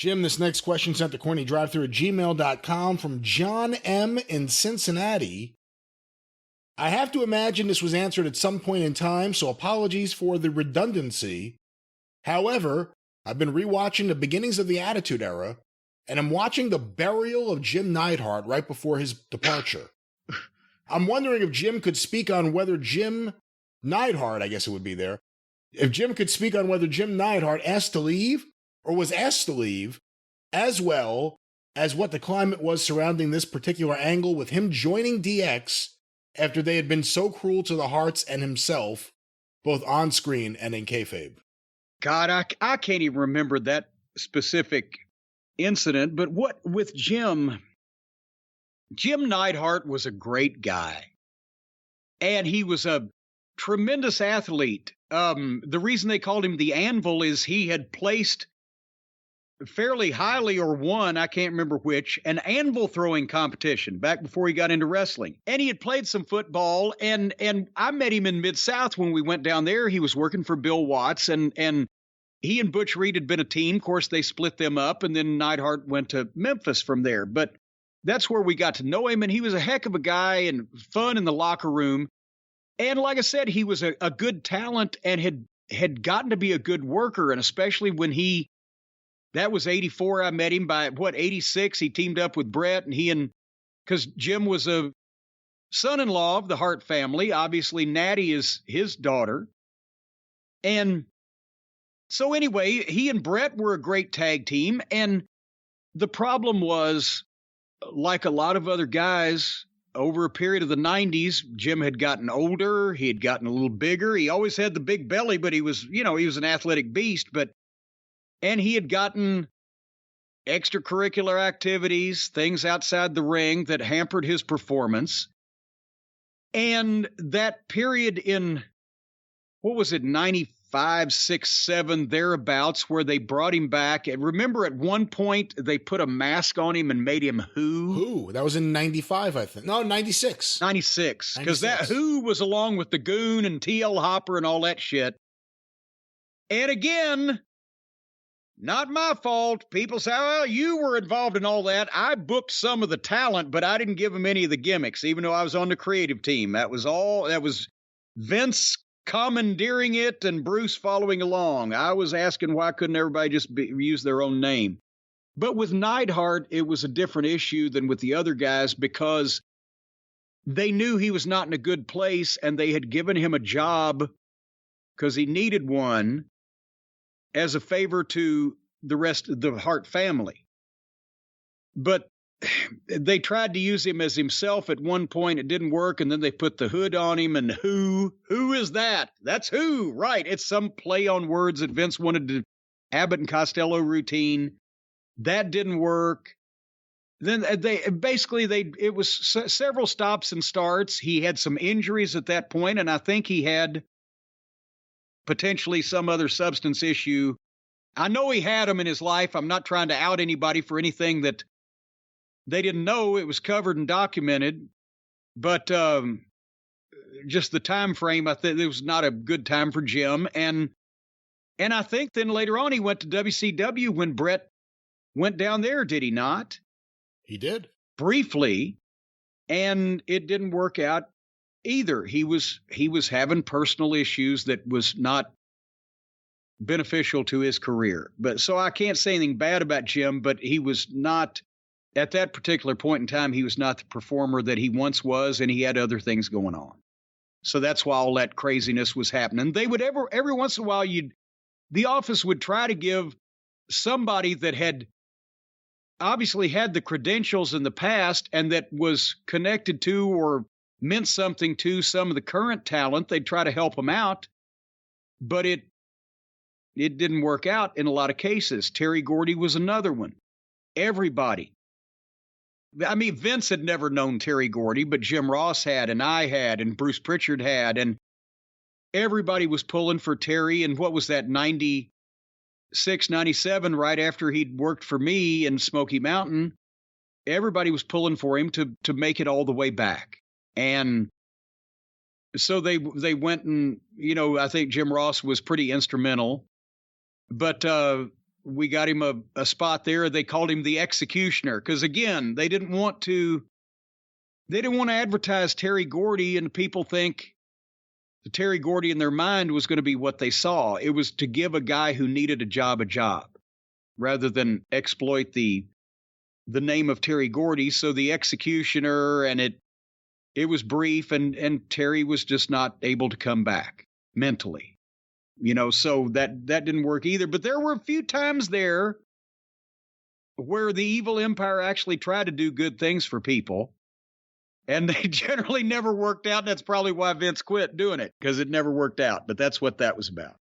Jim, this next question sent to CornyDriveThru at gmail.com from John M. in Cincinnati. I have to imagine this was answered at some point in time, so apologies for the redundancy. However, I've been rewatching the beginnings of the Attitude Era, and I'm watching the burial of Jim Neidhart right before his departure. I'm wondering if Jim could speak on whether Jim Neidhart, I guess it would be there, if Jim could speak on whether Jim Neidhart asked to leave or was asked to leave, as well as what the climate was surrounding this particular angle with him joining DX after they had been so cruel to the Harts and himself, both on screen and in kayfabe. God, I can't even remember that specific incident, but what with Jim Neidhart was a great guy, and he was a tremendous athlete. The reason they called him the Anvil is he had placed fairly highly, or won, I can't remember which, an anvil throwing competition back before he got into wrestling. And he had played some football, and I met him in Mid-South when we went down there. He was working for Bill Watts, and he and Butch Reed had been a team. Of course, they split them up, and then Neidhart went to Memphis from there. But that's where we got to know him, and he was a heck of a guy and fun in the locker room. And like I said, he was a good talent and had gotten to be a good worker, and especially when that was 84. I met him by 86. He teamed up with Brett, and because Jim was a son-in-law of the Hart family. Obviously, Natty is his daughter. And so anyway, he and Brett were a great tag team. And the problem was, like a lot of other guys, over a period of the 90s, Jim had gotten older. He had gotten a little bigger. He always had the big belly, but he was an athletic beast. And he had gotten extracurricular activities, things outside the ring that hampered his performance. And that period in, 95, 6, 7, thereabouts, where they brought him back. And remember, at one point, they put a mask on him and made him Who. Who? That was in 95, I think. No, 96. 96. Because that Who was along with the Goon and T.L. Hopper and all that shit. And again, not my fault. People say, well, you were involved in all that. I booked some of the talent, but I didn't give them any of the gimmicks, even though I was on the creative team. That was Vince commandeering it and Bruce following along. I was asking why couldn't everybody just use their own name. But with Neidhart, it was a different issue than with the other guys because they knew he was not in a good place, and they had given him a job because he needed one as a favor to the rest of the Hart family. But they tried to use him as himself at one point. It didn't work, and then they put the hood on him, and Who is that? That's Who, right. It's some play on words that Vince wanted to Abbott and Costello routine. That didn't work. Then it was several stops and starts. He had some injuries at that point, and I think he had potentially some other substance issue. I know he had them in his life. I'm not trying to out anybody for anything that they didn't know. It was covered and documented. But just the time frame, I think it was not a good time for Jim. And I think then later on he went to WCW when Brett went down there, did he not? He did. Briefly, and it didn't work out either. He was having personal issues that was not beneficial to his career. But so I can't say anything bad about Jim, but he was not, at that particular point in time, he was not the performer that he once was, and he had other things going on. So that's why all that craziness was happening. They would every once in a while, the office would try to give somebody that had obviously had the credentials in the past and that was connected to or meant something to some of the current talent. They'd try to help them out, but it didn't work out in a lot of cases. Terry Gordy was another one. Everybody. I mean, Vince had never known Terry Gordy, but Jim Ross had, and I had, and Bruce Pritchard had, and everybody was pulling for Terry. And what was that, 96, 97, right after he'd worked for me in Smoky Mountain, everybody was pulling for him to make it all the way back. And so they went and, I think Jim Ross was pretty instrumental. But we got him a spot there. They called him the executioner because, again, they didn't want to advertise Terry Gordy and people think the Terry Gordy in their mind was going to be what they saw. It was to give a guy who needed a job rather than exploit the name of Terry Gordy. So the executioner, and it was brief, and Terry was just not able to come back mentally, so that didn't work either. But there were a few times there where the evil empire actually tried to do good things for people, and they generally never worked out. That's probably why Vince quit doing it, because it never worked out. But that's what that was about.